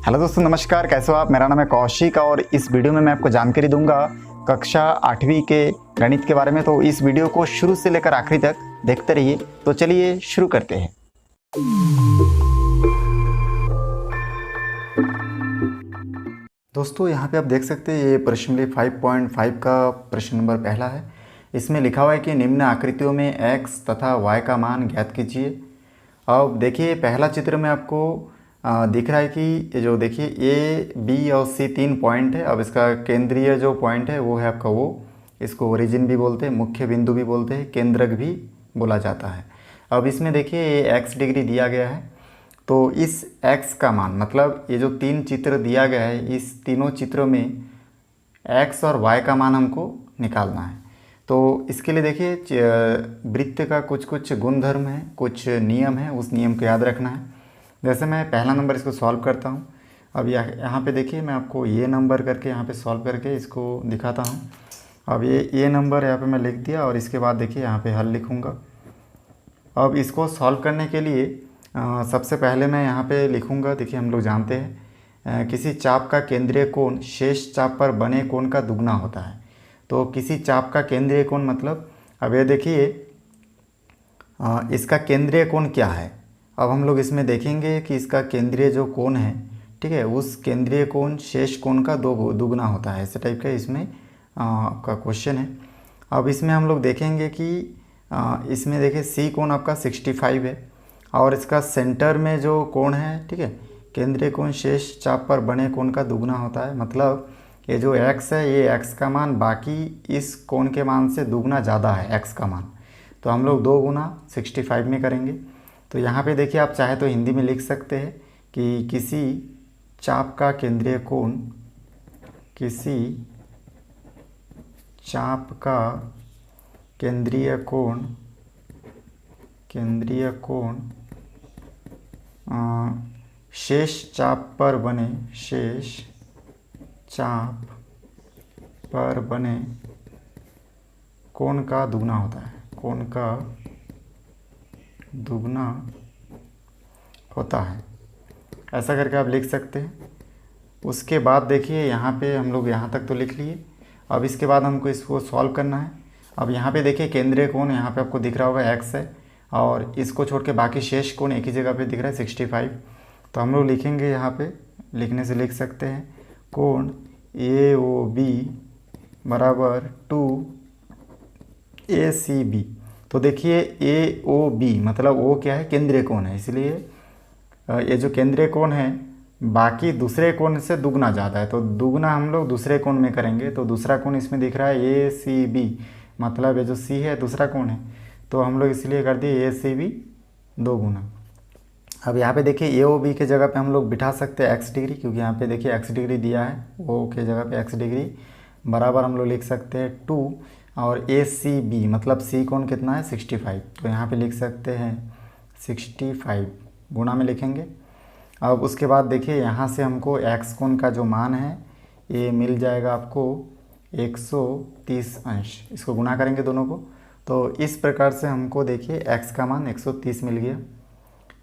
Hello दोस्तों, नमस्कार। कैसे हो आप? मेरा नाम है कौशिक और इस वीडियो में मैं आपको जानकारी दूंगा कक्षा 8वीं के गणित के बारे में। तो इस वीडियो को शुरू से लेकर आखिरी तक देखते रहिए। तो चलिए शुरू करते हैं। दोस्तों, यहाँ पे आप देख सकते हैं ये प्रश्नावली 5.5 का प्रश्न नंबर पहला है। इसमें लिखा हुआ है कि निम्न आकृतियों में x तथा y का मान ज्ञात कीजिए। अब देखिए पहला चित्र में आपको दिख रहा है कि ये जो देखिए A, B और C 3 पॉइंट है। अब इसका केंद्रीय जो पॉइंट है वो है आपका इसको ओरिजिन भी बोलते हैं, मुख्य बिंदु भी बोलते हैं, केंद्रक भी बोला जाता है। अब इसमें देखिए ये x डिग्री दिया गया है। तो इस x का मान मतलब ये जो 3 चित्र दिया गया है, इस तीनों चित्रों में x और y का मान हमको निकालना है। तो इसके लिए देखिए वृत्त का कुछ गुणधर्म है, कुछ नियम है, उस नियम को याद रखना है। जैसे मैं पहला नंबर इसको सॉल्व करता हूँ। अब यहाँ पे देखिए मैं आपको ये नंबर करके यहाँ पे सॉल्व करके इसको दिखाता हूँ। अब ये नंबर यहाँ पे मैं लिख दिया और इसके बाद देखिए यहाँ पे हल लिखूँगा। अब इसको सॉल्व करने के लिए सबसे पहले मैं यहाँ पे लिखूँगा। देखिए हम लोग जानते हैं किसी चाप का केंद्रीय कोण शेष चाप पर बने कोण का दुगना होता है। तो किसी चाप का केंद्रीय कोण मतलब अब ये देखिए इसका केंद्रीय कोण क्या है। अब हम लोग इसमें देखेंगे कि इसका केंद्रीय जो कोण है, ठीक है, उस केंद्रीय कोण शेष कोण का दुगना होता है। ऐसे टाइप का इसमें आपका क्वेश्चन है। अब इसमें हम लोग देखेंगे कि इसमें देखिए सी कोण आपका 65 है और इसका सेंटर में जो कोण है, ठीक है, केंद्रीय कोण शेष चाप पर बने कोण का दुगना होता है। मतलब ये जो x है, ये x का मान बाकी इस कोण के मान से दुगना ज़्यादा है x का मान। तो हम लोग 2 गुना 65 में करेंगे। तो यहाँ पे देखिए आप चाहे तो हिंदी में लिख सकते हैं कि किसी चाप का केंद्रीय कोण, किसी चाप का केंद्रीय कोण शेष चाप पर बने, शेष चाप पर बने कोण का दुगना होता है, कोण का दुगना होता है। ऐसा करके आप लिख सकते हैं। उसके बाद देखिए यहाँ पे हम लोग यहाँ तक तो लिख लिए। अब इसके बाद हमको इसको सॉल्व करना है। अब यहाँ पे देखिए केंद्रीय कोण यहाँ पे आपको दिख रहा होगा x है और इसको छोड़ के बाकी शेष कोण एक ही जगह पे दिख रहा है 65। तो हम लोग लिखेंगे, यहाँ पे लिखने से लिख सकते हैं कोण AOB बराबर 2ACB। तो देखिए AOB मतलब O क्या है, केंद्रीय कोण है, इसलिए ये जो केंद्रीय कोण है बाकी दूसरे कोण से दुगना ज़्यादा है। तो दुगना हम लोग दूसरे कोण में करेंगे। तो दूसरा कोण इसमें दिख रहा है ACB, मतलब ये जो C है दूसरा कोण है। तो हम लोग इसलिए कर दिए ACB 2 गुना। अब यहाँ पे देखिए AOB के जगह पे हम लोग बिठा सकते हैं x डिग्री, क्योंकि यहाँ पे देखिए x डिग्री दिया है, O के जगह पे x डिग्री बराबर हम लोग लिख सकते हैं 2 और ACB मतलब C कोण कितना है 65। तो यहाँ पे लिख सकते हैं 65 गुणा में लिखेंगे। अब उसके बाद देखिए यहाँ से हमको x कोण का जो मान है ये मिल जाएगा आपको 130 अंश। इसको गुणा करेंगे दोनों को। तो इस प्रकार से हमको देखिए x का मान 130 मिल गया।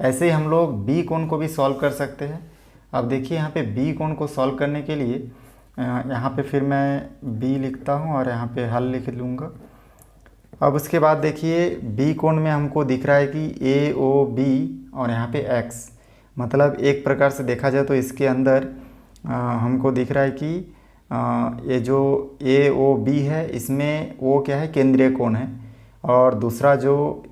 ऐसे ही हम लोग b कोण को भी सॉल्व कर सकते हैं। अब देखिए यहाँ पे b कोण को सॉल्व करने के लिए यहाँ पे फिर मैं b लिखता हूँ और यहाँ पे हल लिख लूँगा। अब उसके बाद देखिए b कोण में हमको दिख रहा है कि AOB और यहाँ पे x, मतलब एक प्रकार से देखा जाए तो इसके अंदर हमको दिख रहा है कि ये जो AOB है इसमें O क्या है, केंद्रीय कोण है, और दूसरा जो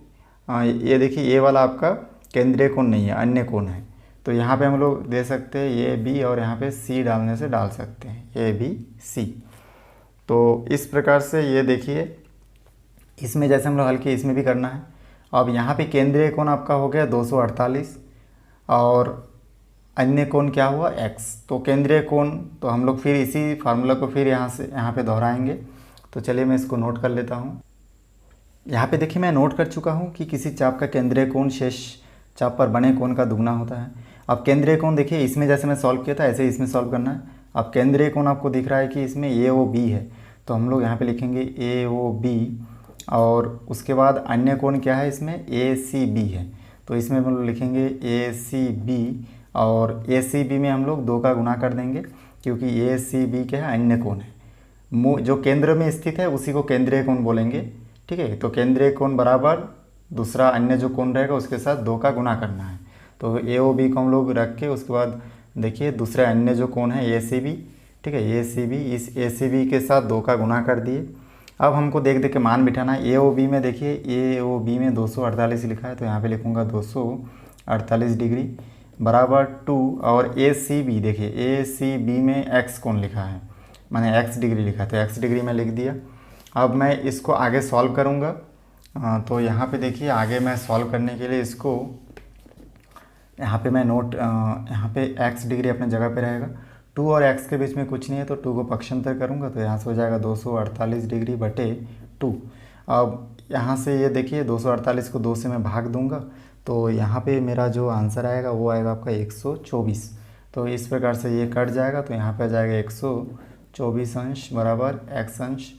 ये देखिए ये वाला आपका केंद्रीय कोण नहीं है, अन्य कोण है। तो यहाँ पे हम लोग दे सकते हैं AB और यहाँ पे C डालने से डाल सकते हैं ABC। तो इस प्रकार से ये देखिए इसमें जैसे हम लोग हल किए इसमें भी करना है। अब यहाँ पे केंद्रीय कोण आपका हो गया 248 और अन्य कोण क्या हुआ x। तो केंद्रीय कोण तो हम लोग फिर इसी फार्मूला को फिर यहाँ पे दोहराएंगे। तो चलिए मैं इसको नोट कर लेता हूँ। यहाँ पे देखिए मैं नोट कर चुका हूँ कि किसी चाप का केंद्रीय कोण शेष चाप पर बने कोण का दुगना होता है। अब केंद्रीय कोण देखिए इसमें जैसे मैं सॉल्व किया था ऐसे इसमें सॉल्व करना है। अब केंद्रीय कोण आपको दिख रहा है कि इसमें AOB है, तो हम लोग यहाँ पे लिखेंगे AOB और उसके बाद अन्य कोण क्या है इसमें ACB है। तो इसमें हम लोग लिखेंगे ACB और ए सी बी में हम लोग 2 का गुना कर देंगे, क्योंकि ए सी बी क्या है, अन्य कोण है। जो केंद्र में स्थित है उसी को केंद्रीय कोण बोलेंगे। ठीक है, तो केंद्रीय कोण बराबर दूसरा अन्य जो कोण रहेगा उसके साथ 2 का गुना करना है। तो ए ओ बी को हम लोग रख के उसके बाद देखिए दूसरे अन्य जो कोण है ए सी बी, ठीक है, ए सी बी, इस ए सी बी के साथ 2 का गुना कर दिए। अब हमको देख देख के मान बिठाना है। ए ओ बी में देखिए, ए ओ बी में 248 लिखा है, तो यहाँ पे लिखूँगा 248 डिग्री बराबर 2, और ए सी बी देखिए, ए सी बी में एक्स कोण लिखा है, मैंने एक्स डिग्री लिखा है, तो एक्स डिग्री में लिख दिया। अब मैं इसको आगे सॉल्व करूँगा। तो यहाँ पे देखिए आगे मैं सॉल्व करने के लिए इसको यहाँ पे मैं नोट यहाँ पे x डिग्री अपने जगह पे रहेगा, 2 और x के बीच में कुछ नहीं है, तो 2 को पक्षांतर करूँगा तो यहाँ से हो जाएगा 248 डिग्री बटे 2। अब यहाँ से ये देखिए 248 को 2 से मैं भाग दूंगा, तो यहाँ पे मेरा जो आंसर आएगा वो आएगा आपका 124। तो इस प्रकार से ये कट जाएगा, तो यहाँ पे आ जाएगा 124 अंश बराबर x अंश।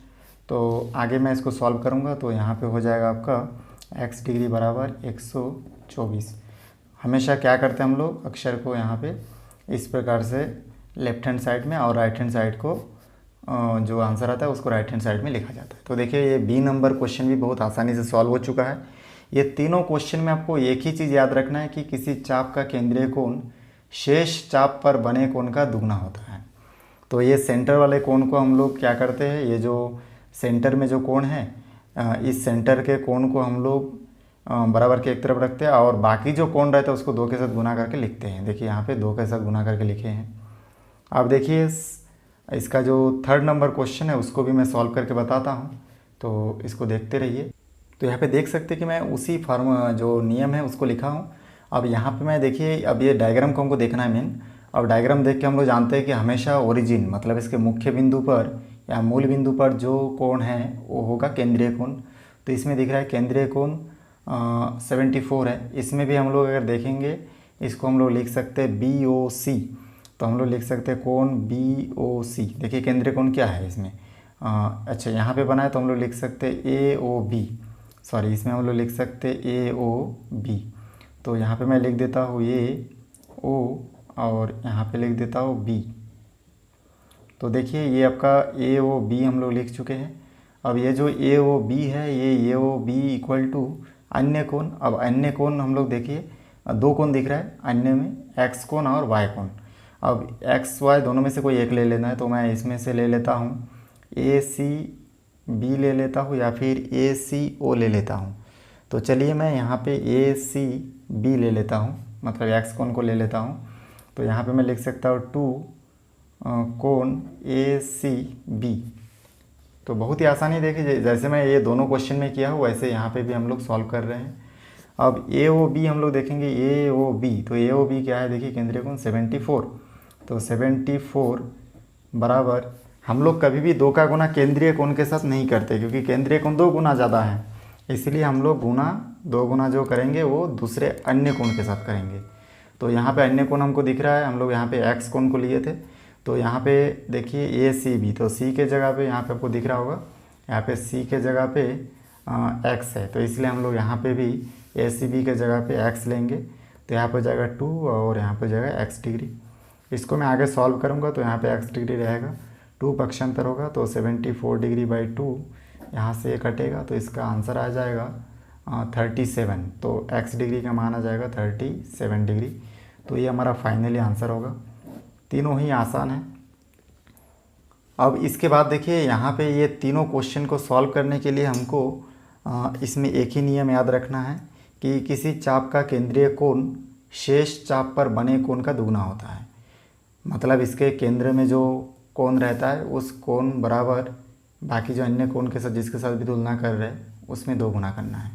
तो आगे मैं इसको सॉल्व करूँगा, तो यहाँ पे हो जाएगा आपका x डिग्री बराबर 124। हमेशा क्या करते हैं हम लोग, अक्षर को यहाँ पे इस प्रकार से लेफ्ट हैंड साइड में और राइट हैंड साइड को जो आंसर आता है उसको राइट हैंड साइड में लिखा जाता है। तो देखिए ये बी नंबर क्वेश्चन भी बहुत आसानी से सॉल्व हो चुका है। ये तीनों क्वेश्चन में आपको एक ही चीज़ याद रखना है कि किसी चाप का केंद्रीय कोण शेष चाप पर बने कोण का दुगना होता है। तो ये सेंटर वाले कोण को हम लोग क्या करते हैं, ये जो सेंटर में जो कोण है, इस सेंटर के कोण को हम लोग बराबर के एक तरफ रखते हैं, और बाकी जो कोण रहता है उसको 2 के साथ गुना करके लिखते हैं। देखिए यहाँ पे 2 के साथ गुना करके लिखे हैं। अब देखिए इसका जो 3rd नंबर क्वेश्चन है उसको भी मैं सॉल्व करके बताता हूँ, तो इसको देखते रहिए। तो यहाँ पे देख सकते हैं कि मैं उसी फॉर्म जो नियम है उसको लिखा हूँ। अब यहाँ पे मैं देखिए, अब ये डायग्राम को हमको देखना है मेन। अब डायग्राम देख के हम लोग जानते हैं कि हमेशा ओरिजिन मतलब इसके मुख्य बिंदु पर या मूल बिंदु पर जो कोण है वो होगा केंद्रीय कोण। तो इसमें दिख रहा है केंद्रीय कोण 74 है। इसमें भी हम लोग अगर देखेंगे इसको हम लोग लिख सकते हैं बी ओ सी, तो हम लोग लिख सकते हैं कोण बी ओ सी। देखिए केंद्रीय कोण क्या है इसमें, अच्छा यहाँ पे बना है तो हम लोग लिख सकते हैं ए ओ बी, सॉरी इसमें हम लोग लिख सकते हैं ए ओ बी। तो यहाँ पे मैं लिख देता हूँ ए ओ और यहाँ पे लिख देता हूँ बी। तो देखिए ये आपका ए ओ बी हम लोग लिख चुके हैं। अब ये जो ए ओ बी है, ये ए ओ बी इक्वल टू अन्य कोण। अब अन्य कोण हम लोग देखिए 2 कोण दिख रहा है अन्य में, एक्स कोण और वाई कोण। अब एक्स वाई दोनों में से कोई एक ले लेना है, तो मैं इसमें से ले लेता हूँ ए सी बी ले लेता हूँ या फिर ए सी ओ ले लेता हूँ। तो चलिए मैं यहाँ पे ए सी बी ले लेता हूँ, मतलब एक्स कोण को ले लेता हूँ। तो यहाँ पे मैं लिख सकता हूँ 2 कोण ए सी बी। तो बहुत ही आसानी देखिए, जैसे मैं ये दोनों क्वेश्चन में किया हूँ वैसे यहाँ पे भी हम लोग सॉल्व कर रहे हैं। अब ए ओ बी हम लोग देखेंगे, ए ओ बी, तो ए ओ बी क्या है देखिए केंद्रीय कोण 74। तो 74 बराबर, हम लोग कभी भी 2 का गुना केंद्रीय कोण के साथ नहीं करते, क्योंकि केंद्रीय कोण 2 गुना ज़्यादा है, इसलिए हम लोग 2 गुना जो करेंगे वो दूसरे अन्य कोण के साथ करेंगे। तो यहाँ पे अन्य कोण हमको दिख रहा है, हम लोग यहाँ पे एक्स कोण को लिए थे, तो यहाँ पे देखिए ए सी बी, तो सी के जगह पे यहाँ पे आपको दिख रहा होगा, यहाँ पे सी के जगह पे एक्स है, तो इसलिए हम लोग यहाँ पे भी ए सी बी के जगह पे एक्स लेंगे। तो यहाँ पे जाएगा 2 और यहाँ पे जाएगा एक्स डिग्री। इसको मैं आगे सॉल्व करूँगा तो यहाँ पे एक्स डिग्री रहेगा, 2 पक्षांतर होगा तो 74 डिग्री बाई 2, यहाँ से ये कटेगा तो इसका आंसर आ जाएगा 37। तो एक्स डिग्री का मान आ जाएगा 37 डिग्री। तो ये हमारा फाइनली आंसर होगा। तीनों ही आसान है। अब इसके बाद देखिए यहाँ पे ये तीनों क्वेश्चन को सॉल्व करने के लिए हमको इसमें एक ही नियम याद रखना है कि किसी चाप का केंद्रीय कोण शेष चाप पर बने कोण का दुगना होता है। मतलब इसके केंद्र में जो कोण रहता है उस कोण बराबर बाकी जो अन्य कोण के साथ जिसके साथ भी तुलना कर रहे हैं उसमें 2 गुना करना है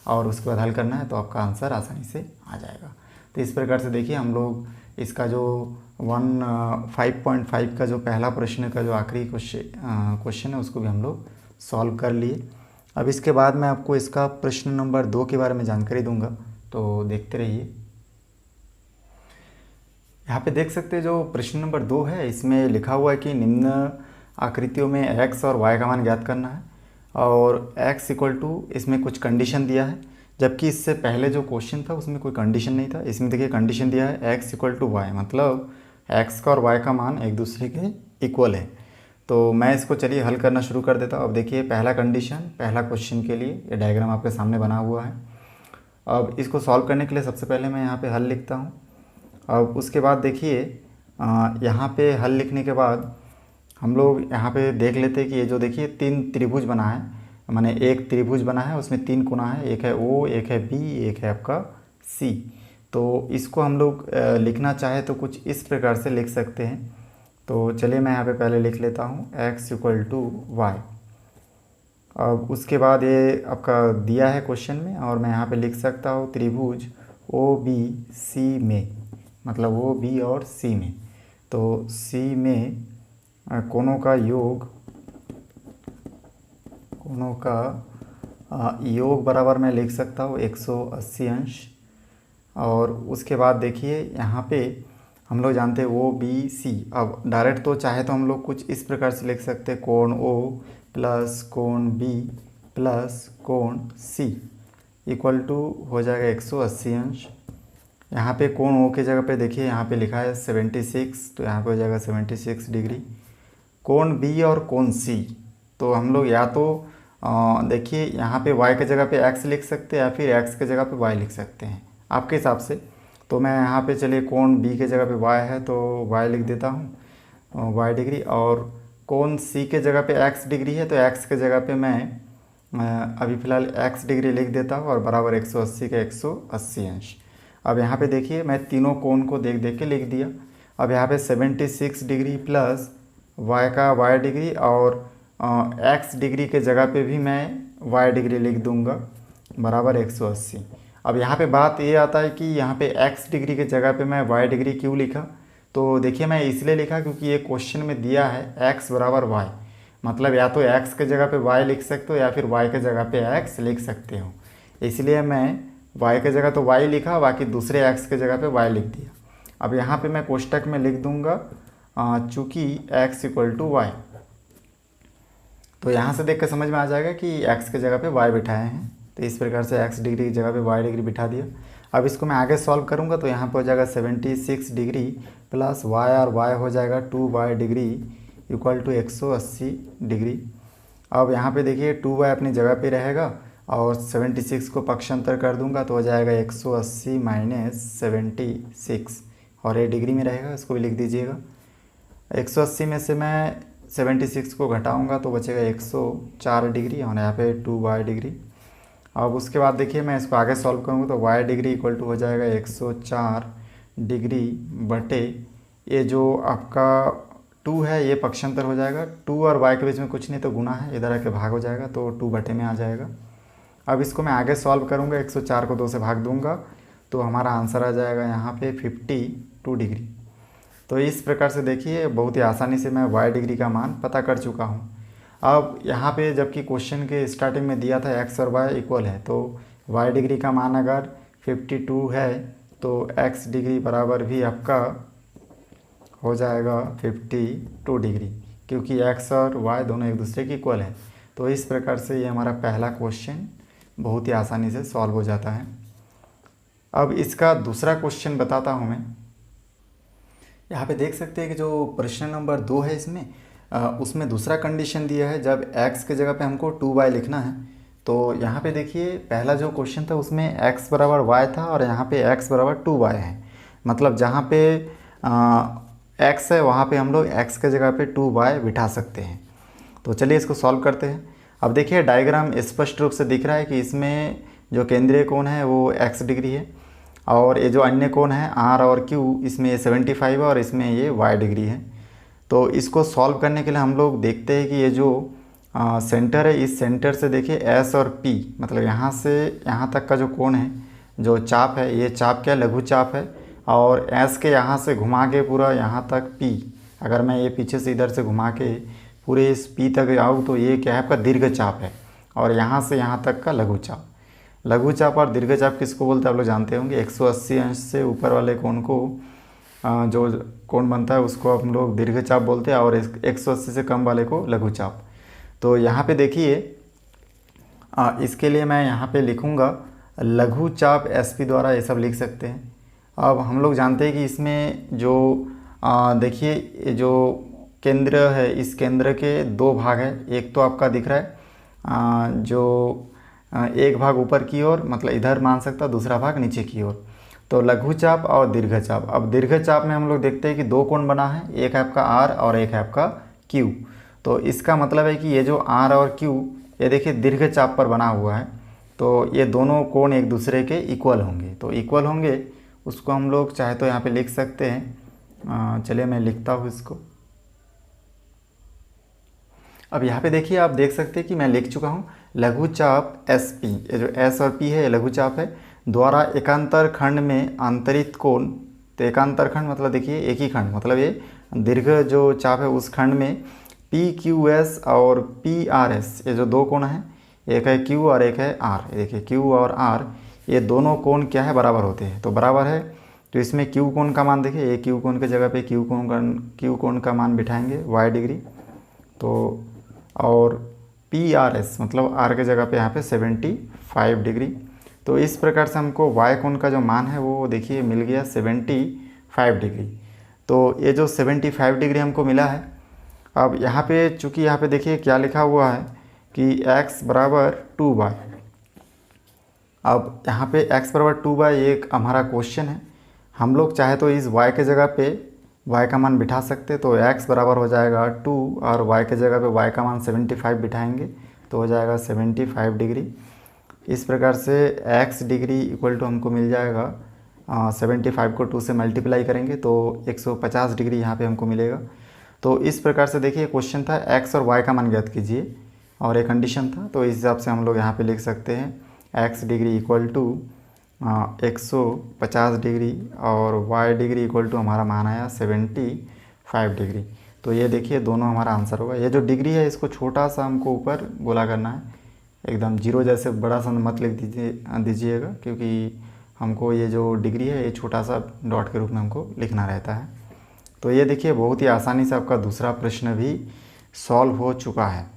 और उसके बाद हल करना है, तो आपका आंसर आसानी से आ जाएगा। तो इस प्रकार से देखिए हम लोग इसका जो 5.5 का जो पहला प्रश्न का जो आखिरी क्वेश्चन है उसको भी हम लोग सॉल्व कर लिए। अब इसके बाद मैं आपको इसका प्रश्न नंबर 2 के बारे में जानकारी दूंगा, तो देखते रहिए। यहाँ पे देख सकते हैं जो प्रश्न नंबर 2 है इसमें लिखा हुआ है कि निम्न आकृतियों में x और y का मान ज्ञात करना है, और x इक्वल टू इसमें कुछ कंडीशन दिया है जबकि इससे पहले जो क्वेश्चन था उसमें कोई कंडीशन नहीं था। इसमें देखिए कंडीशन दिया है x इक्वल टू वाई, मतलब x का और y का मान एक दूसरे के इक्वल है। तो मैं इसको चलिए हल करना शुरू कर देता हूँ। अब देखिए पहला कंडीशन पहला क्वेश्चन के लिए ये डायग्राम आपके सामने बना हुआ है। अब इसको सॉल्व करने के लिए सबसे पहले मैं यहाँ पे हल लिखता हूँ। अब उसके बाद देखिए यहाँ पे हल लिखने के बाद हम लोग यहाँ पे देख लेते हैं कि ये जो देखिए 3 त्रिभुज बना है, माने एक त्रिभुज बना है उसमें 3 कोना है, एक है O, एक है B, एक है आपका C। तो इसको हम लोग लिखना चाहे तो कुछ इस प्रकार से लिख सकते हैं। तो चलिए मैं यहाँ पे पहले लिख लेता हूँ x इक्वल टू वाई। अब उसके बाद ये आपका दिया है क्वेश्चन में और मैं यहाँ पे लिख सकता हूँ त्रिभुज OBC में, मतलब OB और C में। तो C में कोनों का योग बराबर मैं लिख सकता हूँ 180 अंश। और उसके बाद देखिए यहाँ पे हम लोग जानते हैं OBC। अब डायरेक्ट तो चाहे तो हम लोग कुछ इस प्रकार से लिख सकते हैं कोण O प्लस कोण B प्लस कोण C इक्वल टू हो जाएगा 180 अंश। यहाँ पे कोण O की जगह पे देखिए यहाँ पे लिखा है 76, तो यहाँ पे हो जाएगा 76 डिग्री। कोण B और कोण C, तो हम लोग या तो देखिए यहाँ पे y के जगह पे x लिख सकते हैं या फिर x के जगह पे y लिख सकते हैं आपके हिसाब से। तो मैं यहाँ पे चलिए कोण B के जगह पे y है तो y लिख देता हूँ y डिग्री, और कोण C के जगह पे x डिग्री है तो x के जगह पे मैं अभी फ़िलहाल x डिग्री लिख देता हूँ और बराबर 180 का 180 अंश। अब यहाँ पे देखिए मैं तीनों कोण को देख देख के लिख दिया। अब यहाँ पे 76 डिग्री प्लस y का y डिग्री और x डिग्री के जगह पे भी मैं y डिग्री लिख दूंगा बराबर 180। अब यहाँ पे बात ये आता है कि यहाँ पे x डिग्री के जगह पे मैं y डिग्री क्यों लिखा। तो देखिए मैं इसलिए लिखा क्योंकि ये क्वेश्चन में दिया है x बराबर y, मतलब या तो x के जगह पे y लिख सकते हो या फिर y के जगह पे x लिख सकते हो। इसलिए मैं y के जगह तो y लिखा, बाकी दूसरे x के जगह पे y लिख दिया। अब यहाँ पे मैं कोष्टक में लिख दूंगा चूँकि x इक्वल टू वाई। तो यहाँ से देख कर समझ में आ जाएगा कि x के जगह पे y बिठाए हैं, तो इस प्रकार से x डिग्री की जगह पे y डिग्री बिठा दिया। अब इसको मैं आगे सॉल्व करूँगा तो यहाँ पे हो जाएगा 76 डिग्री प्लस y और y हो जाएगा 2y degree equal to 180 degree. अब यहाँ पे देखिए 2y अपनी जगह पे रहेगा और 76 को पक्षांतर कर दूंगा तो हो जाएगा 180 माइनस 76 और ये डिग्री में रहेगा, इसको भी लिख दीजिएगा। 180 में से मैं 76 को घटाऊंगा तो बचेगा 104 डिग्री और यहाँ पे 2y डिग्री। अब उसके बाद देखिए मैं इसको आगे सॉल्व करूँगा तो y डिग्री इक्वल टू हो जाएगा 104 डिग्री बटे ये जो आपका 2 है ये पक्षांतर हो जाएगा। 2 और y के बीच में कुछ नहीं तो गुना है, इधर आके भाग हो जाएगा तो 2 बटे में आ जाएगा। अब इसको मैं आगे सॉल्व करूँगा, 104 को 2 से भाग दूंगा तो हमारा आंसर आ जाएगा यहाँ पे 52 डिग्री। तो इस प्रकार से देखिए बहुत ही आसानी से मैं y डिग्री का मान पता कर चुका हूँ। अब यहाँ पे जबकि क्वेश्चन के स्टार्टिंग में दिया था x और y इक्वल है, तो y डिग्री का मान अगर 52 है तो x डिग्री बराबर भी आपका हो जाएगा 52 डिग्री, क्योंकि x और y दोनों एक दूसरे के इक्वल है। तो इस प्रकार से ये हमारा पहला क्वेश्चन बहुत ही आसानी से सॉल्व हो जाता है। अब इसका दूसरा क्वेश्चन बताता हूँ मैं। यहाँ पे देख सकते हैं कि जो प्रश्न नंबर 2 है इसमें उसमें दूसरा कंडीशन दिया है, जब x के जगह पे हमको 2y लिखना है। तो यहाँ पे देखिए पहला जो क्वेश्चन था उसमें x बराबर y था और यहाँ पे x बराबर 2y है, मतलब जहाँ पे x है वहाँ पे हम लोग x के जगह पे 2y बिठा सकते हैं। तो चलिए इसको सॉल्व करते हैं। अब देखिए डायग्राम स्पष्ट रूप से दिख रहा है कि इसमें जो केंद्रीय कोण है वो x डिग्री है और ये जो अन्य कोण है R और Q, इसमें ये 75 है और इसमें ये y डिग्री है। तो इसको सॉल्व करने के लिए हम लोग देखते हैं कि ये जो सेंटर है, इस सेंटर से देखिए S और P, मतलब यहाँ से यहाँ तक का जो कोण है, जो चाप है, ये चाप क्या लघु चाप है, और S के यहाँ से घुमा के पूरा यहाँ तक P, अगर मैं ये पीछे से इधर से घुमा के पूरे इस P तक आऊँ तो ये क्या है आपका दीर्घ चाप है, और यहाँ से यहाँ तक का लघु चाप। लघु चाप और दीर्घ चाप किसको बोलते हैं आप लोग जानते होंगे। 180 अंश से ऊपर वाले कोण को जो कोण बनता है उसको हम लोग दीर्घ चाप बोलते हैं और 180 से कम वाले को लघु चाप। तो यहाँ पे देखिए इसके लिए मैं यहाँ पे लिखूँगा लघु चाप SP द्वारा ये सब लिख सकते हैं। अब हम लोग जानते हैं कि इसमें जो देखिए ये जो केंद्र है, इस केंद्र के दो भाग है। एक तो आपका दिख रहा है जो एक भाग ऊपर की ओर, मतलब इधर मान सकता, दूसरा भाग नीचे की ओर। तो लघु चाप और दीर्घ चाप। अब दीर्घ चाप में हम लोग देखते हैं कि दो कोण बना है, एक है आपका R और एक है आपका Q। तो इसका मतलब है कि ये जो R और Q ये देखिए दीर्घ चाप पर बना हुआ है, तो ये दोनों कोण एक दूसरे के इक्वल होंगे। तो इक्वल होंगे उसको हम लोग चाहे तो यहाँ पे लिख सकते हैं। चलिए मैं लिखता हूँ इसको। अब यहाँ पे देखिए आप देख सकते हैं कि मैं लिख चुका हूँ लघु चाप SP, ये जो S और P है ये लघु चाप है, द्वारा एकांतर खंड में अंतरित कोण। तो एकांतर खंड मतलब देखिए एक ही खंड, मतलब ये दीर्घ जो चाप है उस खंड में PQS और PRS ये जो दो कोण हैं, एक है Q और एक है R। देखिए Q और R ये दोनों कोण क्या है, बराबर होते हैं। तो बराबर है तो इसमें Q कोण का मान देखिए, ये Q कोण के जगह पे Q कोण का मान बिठाएंगे y डिग्री। तो और PRS मतलब R के जगह पे यहाँ पे 75 डिग्री। तो इस प्रकार से हमको y कोण का जो मान है वो देखिए मिल गया 75 डिग्री। तो ये जो 75 डिग्री हमको मिला है, अब यहाँ पे चूँकि यहाँ पे देखिए क्या लिखा हुआ है कि x बराबर 2y। अब यहाँ पे x बराबर 2y एक हमारा क्वेश्चन है, हम लोग चाहे तो इस y के जगह पे y का मान बिठा सकते। तो x बराबर हो जाएगा 2 और y के जगह पे y का मान 75 बिठाएंगे तो हो जाएगा 75 डिग्री। इस प्रकार से x डिग्री इक्वल टू हमको मिल जाएगा 75 को 2 से मल्टीप्लाई करेंगे तो 150 डिग्री यहाँ पे हमको मिलेगा। तो इस प्रकार से देखिए क्वेश्चन था x और y का मान ज्ञात कीजिए और एक कंडीशन था, तो इस हिसाब से हम लोग यहाँ पे लिख सकते हैं x degree equal to 150 degree और y डिग्री इक्वल टू हमारा मान आया 75 डिग्री। तो ये देखिए दोनों हमारा आंसर होगा। ये जो डिग्री है इसको छोटा सा हमको ऊपर गोला करना है, एकदम जीरो जैसे बड़ा सा मत लिख दीजिएगा, क्योंकि हमको ये जो डिग्री है ये छोटा सा डॉट के रूप में हमको लिखना रहता है। तो ये देखिए बहुत ही आसानी से आपका दूसरा प्रश्न भी सॉल्व हो चुका है।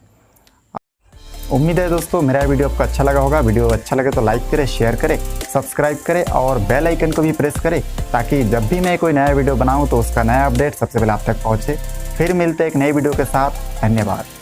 उम्मीद है दोस्तों मेरा वीडियो आपको अच्छा लगा होगा। वीडियो अच्छा लगे तो लाइक करें, शेयर करें, सब्सक्राइब करें और बेल आइकन को भी प्रेस करें ताकि जब भी मैं कोई नया वीडियो बनाऊं तो उसका नया अपडेट सबसे पहले आप तक पहुंचे। फिर मिलते हैं एक नई वीडियो के साथ। धन्यवाद।